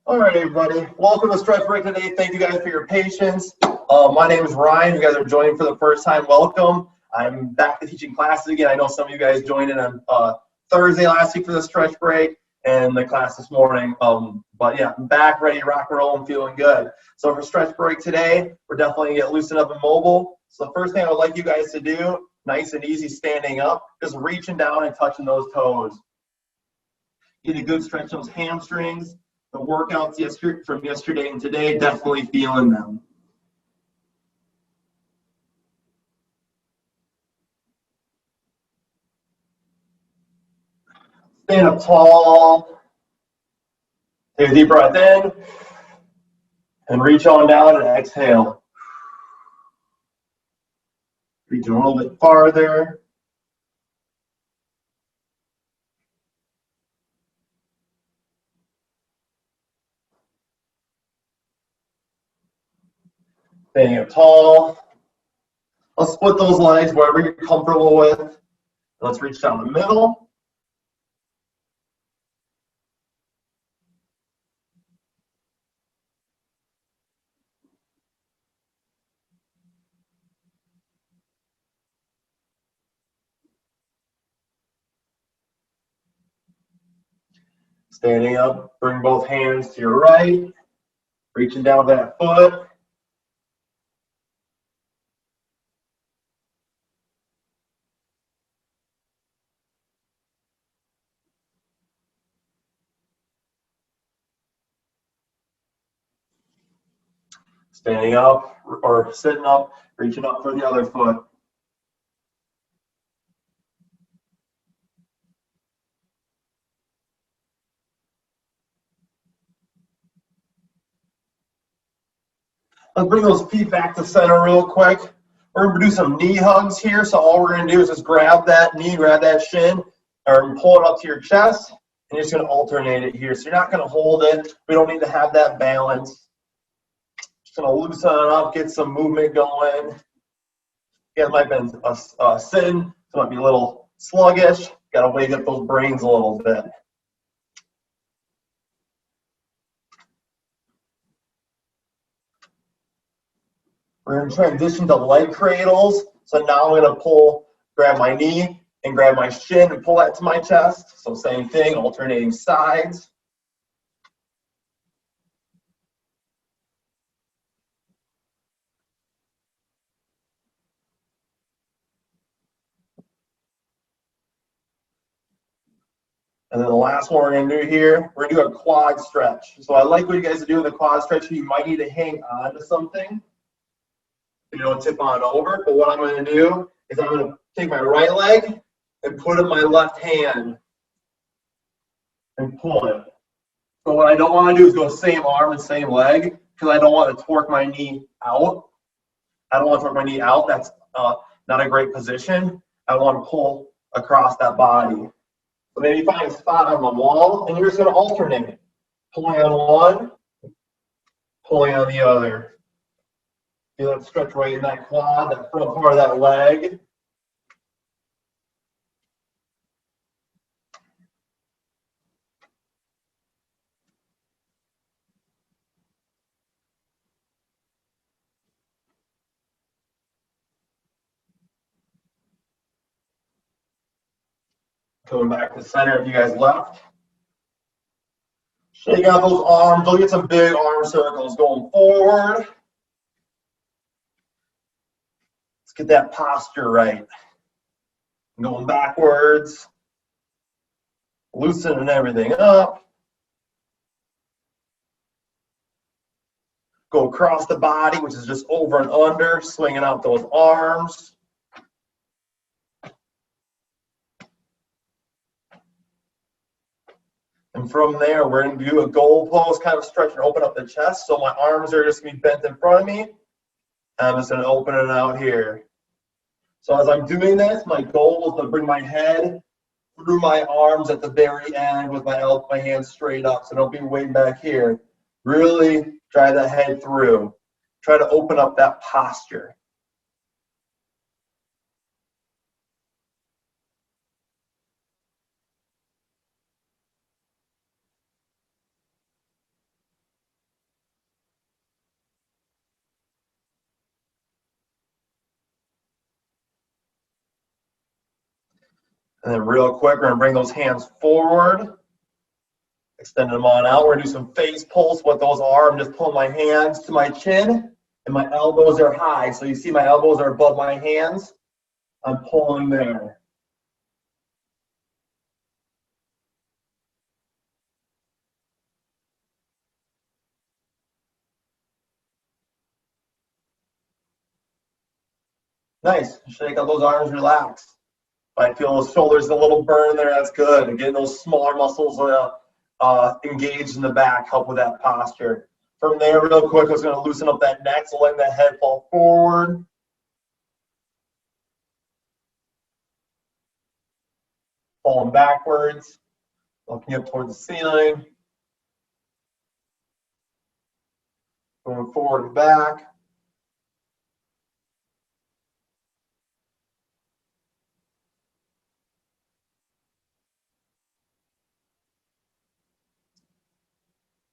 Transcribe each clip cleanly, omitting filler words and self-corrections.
All right, everybody. Welcome to Stretch Break today. Thank you guys for your patience. My name is Ryan. You guys are joining for the first time. Welcome. I'm back to teaching classes again. I know some of you guys joined in on Thursday last week for the stretch break and the class this morning. But yeah, I'm back, ready to rock and roll and feeling good. So for stretch break today, we're definitely going to get loosened up and mobile. So the first thing I would like you guys to do, nice and easy standing up, just reaching down and touching those toes. Get a good stretch those hamstrings. The workouts from yesterday and today, definitely feeling them. Stand up tall. Take a deep breath in. And reach on down and exhale. Reach a little bit farther. Standing up tall. Let's split those legs wherever you're comfortable with. Let's reach down the middle. Standing up, bring both hands to your right. Reaching down with that foot. Standing up or sitting up, reaching up for the other foot. Let's bring those feet back to center real quick. We're going to do some knee hugs here. So all we're going to do is just grab that knee, grab that shin, or pull it up to your chest. And you're just going to alternate it here. So you're not going to hold it. We don't need to have that balance. Just going to loosen it up, get some movement going. You guys might have been sitting, so it might be a little sluggish. Got to wake up those brains a little bit. We're going to transition to leg cradles. So now I'm going to grab my knee and grab my shin and pull that to my chest. So same thing, alternating sides. And then the last one we're going to do here, we're going to do a quad stretch. So I like what you guys do with a quad stretch. You might need to hang on to something. You don't tip on over. But what I'm going to do is I'm going to take my right leg and put in my left hand and pull it. So what I don't want to do is go same arm and same leg because I don't want to torque my knee out. I don't want to torque my knee out. That's not a great position. I want to pull across that body. So maybe find a spot on the wall, and you're just going to alternate. Pulling on one, pulling on the other. Feel that stretch right in that quad, that front part of that leg. Coming back to center if you guys left. Shake out those arms. Don't get some big arm circles going forward. Let's get that posture right. Going backwards. Loosening everything up. Go across the body, which is just over and under, swinging out those arms. And from there, we're going to do a goal pose, kind of stretch and open up the chest. So my arms are just going to be bent in front of me. I'm just going to open it out here. So as I'm doing this, my goal is to bring my head through my arms at the very end with my hands straight up. So don't be way back here. Really drive that head through. Try to open up that posture. And then real quick, we're gonna bring those hands forward, extend them on out. We're gonna do some face pulls. What those are, I'm just pulling my hands to my chin and my elbows are high. So you see my elbows are above my hands. I'm pulling there. Nice. Shake out those arms, relax. If I feel those shoulders a little burn there, that's good. Getting those smaller muscles engaged in the back, help with that posture. From there, real quick, I was going to loosen up that neck, so letting that head fall forward. Falling backwards, looking up towards the ceiling. Going forward and back.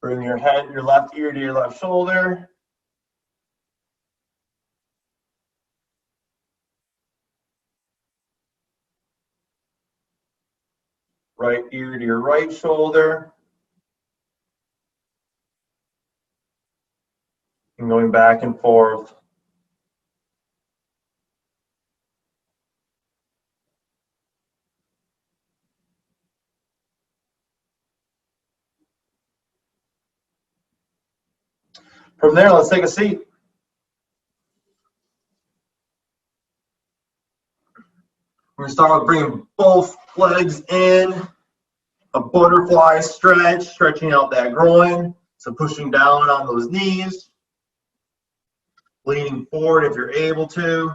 Bring your head, your left ear to your left shoulder. Right ear to your right shoulder. And going back and forth. From there, let's take a seat. We're going to start with bringing both legs in. A butterfly stretch, stretching out that groin. So pushing down on those knees. Leaning forward if you're able to.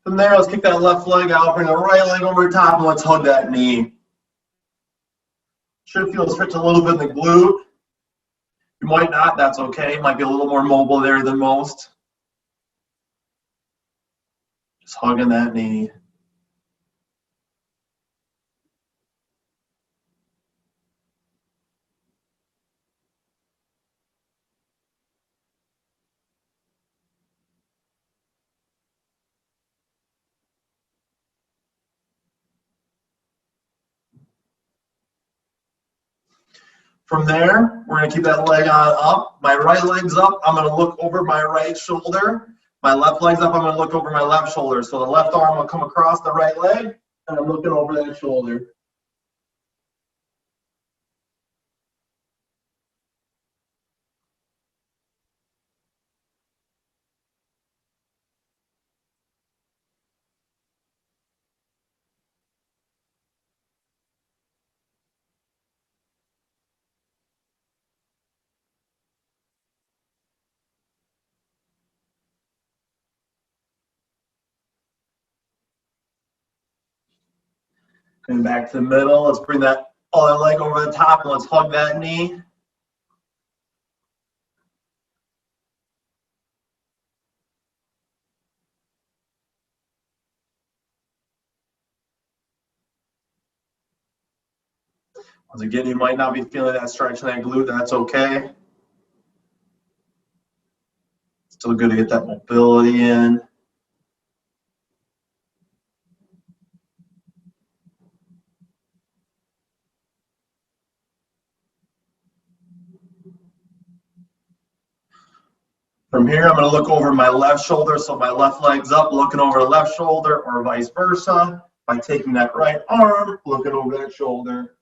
From there, let's kick that left leg out, bring the right leg over the top, and let's hug that knee. Should feel a stretch a little bit in the glute. You might not, that's okay. Might be a little more mobile there than most. Just hugging that knee. From there, we're going to keep that leg on up. My right leg's up. I'm going to look over my right shoulder. My left leg's up. I'm going to look over my left shoulder. So the left arm will come across the right leg, and I'm looking over that shoulder. Coming back to the middle. Let's bring that other leg over the top, and let's hug that knee. Once again, you might not be feeling that stretch in that glute. That's okay. Still good to get that mobility in. From here, I'm going to look over my left shoulder. So my left leg's up, looking over the left shoulder, or vice versa. By taking that right arm, looking over that shoulder.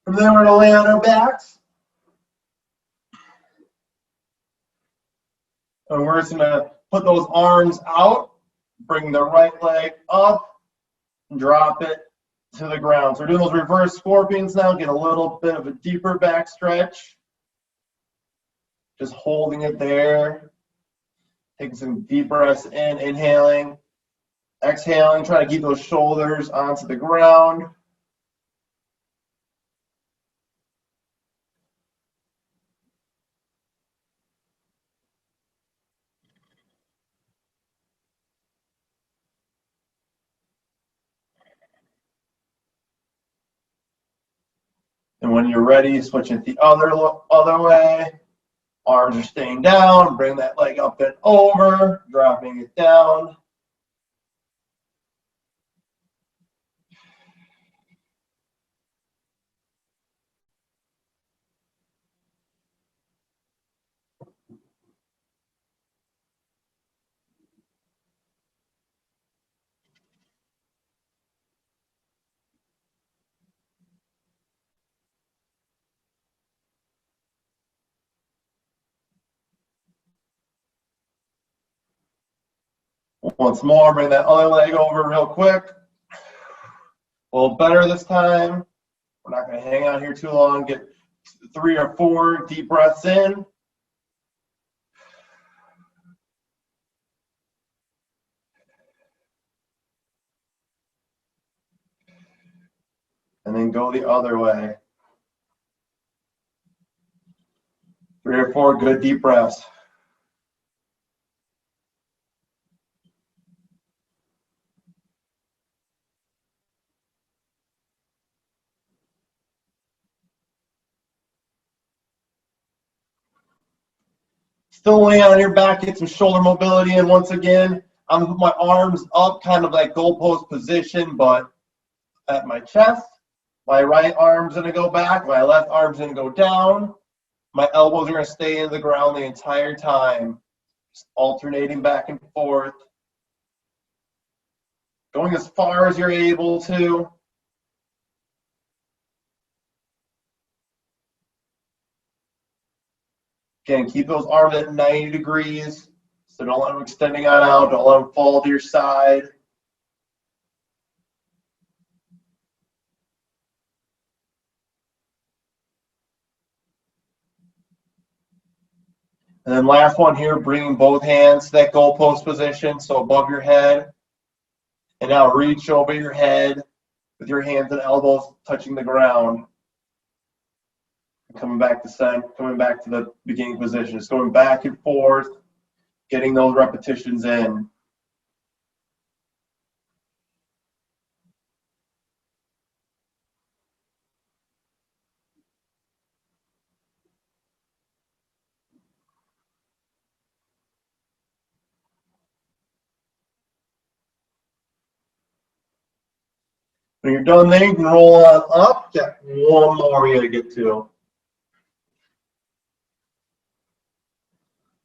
From there, we're going to lay on our backs. And we're just going to put those arms out, bring the right leg up, and drop it to the ground. So we're doing those reverse scorpions now, get a little bit of a deeper back stretch. Just holding it there. Taking some deep breaths in, inhaling, exhaling, trying to keep those shoulders onto the ground. And when you're ready, switch it the other way. Arms are staying down. Bring that leg up and over, dropping it down. Once more, bring that other leg over real quick. A little better this time. We're not going to hang out here too long. Get 3 or 4 deep breaths in. And then go the other way. 3 or 4 good deep breaths. Still laying on your back, get some shoulder mobility in once again. I'm going to put my arms up, kind of like goalpost position, but at my chest. My right arm's going to go back. My left arm's going to go down. My elbows are going to stay in the ground the entire time. Just alternating back and forth. Going as far as you're able to. Again, keep those arms at 90 degrees. So don't let them extending on out. Don't let them fall to your side. And then last one here, bringing both hands to that goalpost position, so above your head. And now reach over your head with your hands and elbows touching the ground. Coming back to center, coming back to the beginning position. Just going back and forth, getting those repetitions in. When you're done there, you can roll on up. Got one more we got to get to.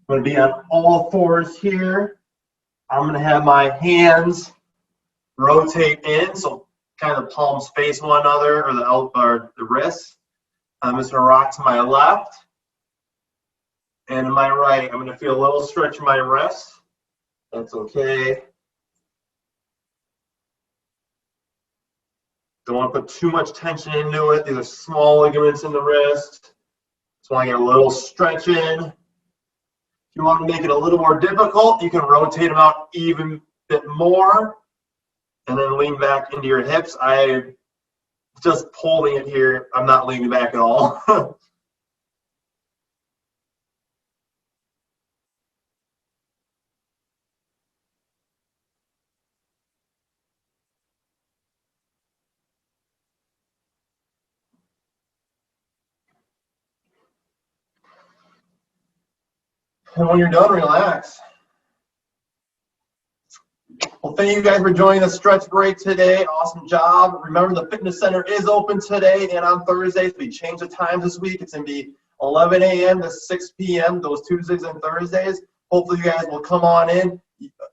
I'm going to be on all fours here. I'm going to have my hands rotate in, so kind of palms face one another, or the wrists. I'm just going to rock to my left and my right. I'm going to feel a little stretch in my wrists. That's okay. Don't want to put too much tension into it. These are small ligaments in the wrist. Just want to get a little stretch in. If you want to make it a little more difficult, you can rotate them out even a bit more and then lean back into your hips. I'm just pulling it here. I'm not leaning back at all. And when you're done, relax. Well, thank you guys for joining the stretch break today. Awesome job. Remember, the fitness center is open today and on Thursdays. We changed the times this week. It's going to be 11 a.m. to 6 p.m. those Tuesdays and Thursdays. Hopefully, you guys will come on in.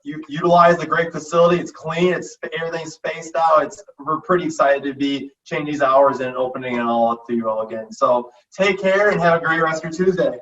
you utilize the great facility. It's clean. It's everything's spaced out. We're pretty excited to be changing these hours and opening it all up to you all again. So take care and have a great rest of your Tuesday.